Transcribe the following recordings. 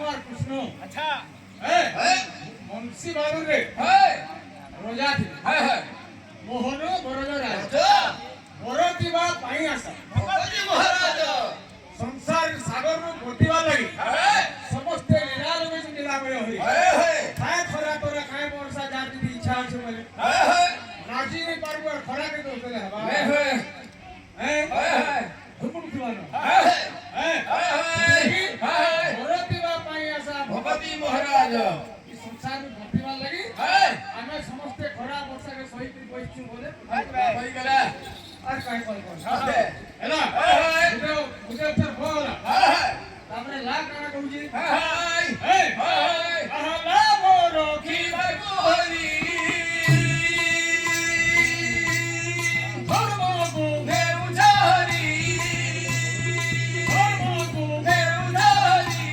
कुमार कृष्ण अच्छा मुंशी बाबू रे रोजा थी मोहन बरजराज बरतिबा पाई आसा भगवती महाराज संसार सागर नु गोटिबा लगी समस्त लीला में लीलामय होई काय खरा तोरा काय वर्षा जाति की इच्छा আছে বলে नाची नहीं पारबो खरा के दोस्त ले हवा हुकुम दिवानो बरतिबा पाई आसा भगवती महाराज संसार में गोटिबा लगी आमे समस्त खरा वर्षा के सहित बहिछु बोले होई गला আর কাই কল কর হেলা মুজে উত্তর বলা তারপরে লাখ টাকা কইছি আহলা মোরো কি হরি ধর্ম গুণে উজারি ধর্ম গুণে উজারি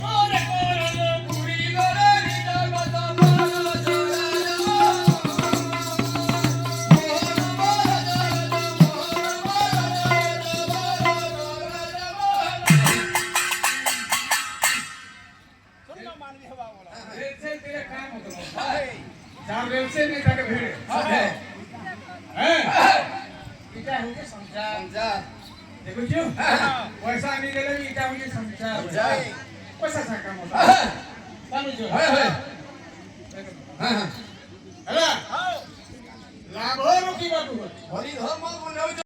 মোরে মোরে পুরি গরি জগত বড় জোড়া रेलसे तेरे काम होतो चार रेलसे नहीं ताके भीड़ हैं इटा होके समझा देखो क्यों पैसा नहीं देले भी इटा होके समझा पैसा सा काम होता समझ जो हेला लाभ हो की बात हो हरि धर्म